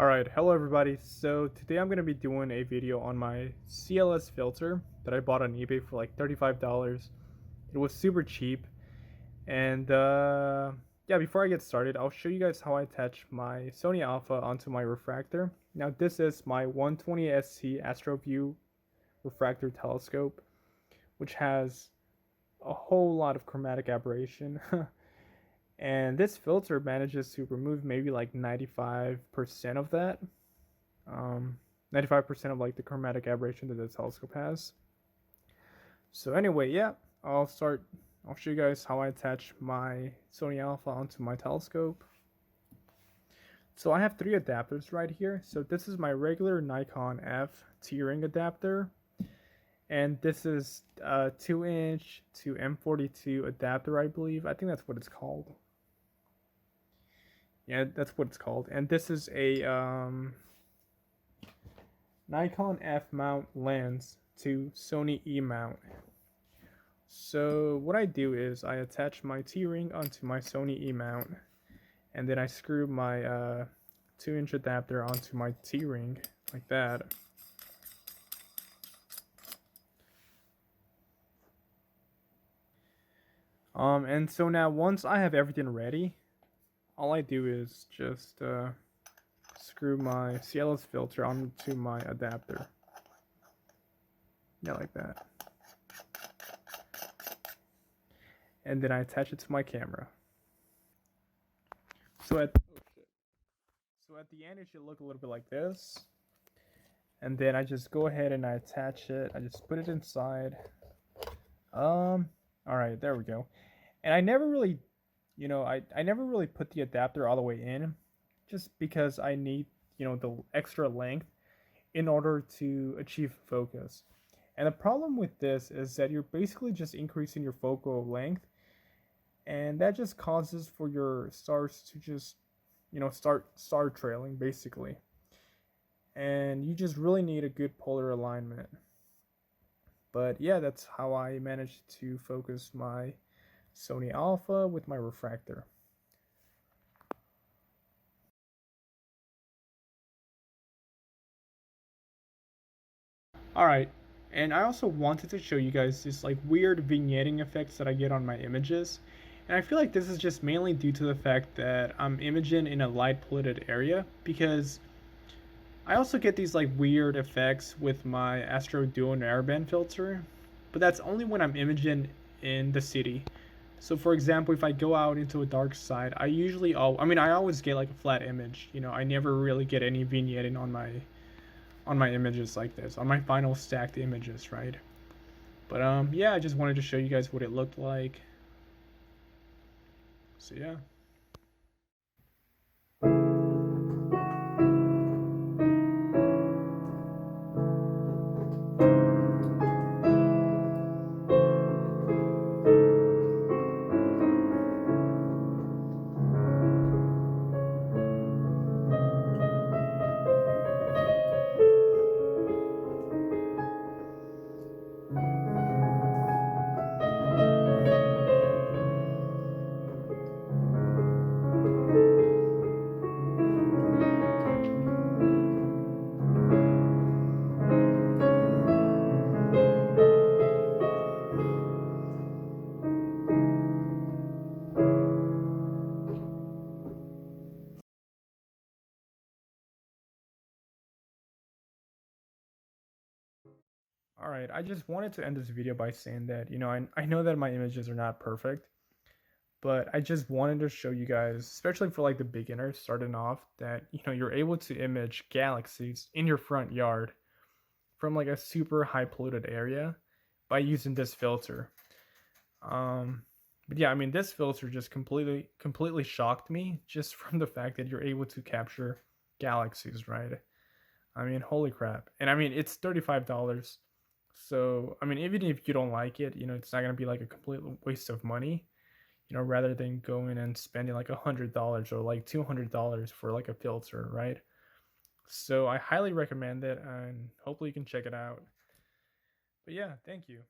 Alright, hello everybody. So today I'm going to be doing a video on my CLS filter that I bought on eBay for like $35. It was super cheap. And yeah, before I get started, I'll show you guys how I attach my Sony Alpha onto my refractor. Now this is my 120SC AstroView refractor telescope, which has a whole lot of chromatic aberration. And this filter manages to remove maybe like 95% of that. 95% of like the chromatic aberration that the telescope has. So anyway, yeah, I'll show you guys how I attach my Sony Alpha onto my telescope. So I have three adapters right here. So this is my regular Nikon F T-ring adapter. And this is a 2-inch to M42 adapter, I believe. I think that's what it's called. Yeah, that's what it's called. And this is a Nikon F mount lens to Sony E mount. So what I do is I attach my T-ring onto my Sony E mount, and then I screw my 2-inch adapter onto my T-ring like that. And so now once I have everything ready, all I do is just screw my CLS filter onto my adapter. Yeah, like that. And then I attach it to my camera. So at the end it should look a little bit like this. And then I just go ahead and I attach it. I just put it inside. Alright, there we go. And I never really, I never really put the adapter all the way in, just because I need, the extra length in order to achieve focus. And the problem with this is that you're basically just increasing your focal length, and that just causes for your stars to just, start trailing basically. And you just really need a good polar alignment. But yeah, that's how I managed to focus my Sony Alpha with my refractor. Alright, and I also wanted to show you guys this like weird vignetting effects that I get on my images. And I feel like this is just mainly due to the fact that I'm imaging in a light polluted area, because I also get these like weird effects with my Astro Duo narrowband filter, but that's only when I'm imaging in the city. So for example, if I go out into a dark side, I usually I always get like a flat image. I never really get any vignetting on my images like this, on my final stacked images, right? But yeah, I just wanted to show you guys what it looked like. So yeah. Alright, I just wanted to end this video by saying that, I know that my images are not perfect, but I just wanted to show you guys, especially for like the beginners starting off, that, you're able to image galaxies in your front yard from like a super high polluted area by using this filter. But yeah, I mean, this filter just completely shocked me, just from the fact that you're able to capture galaxies, right? I mean, holy crap. And I mean, it's $35. So, I mean, even if you don't like it, it's not going to be like a complete waste of money, rather than going and spending like $100 or like $200 for like a filter, right? So I highly recommend it, and hopefully you can check it out. But yeah, thank you.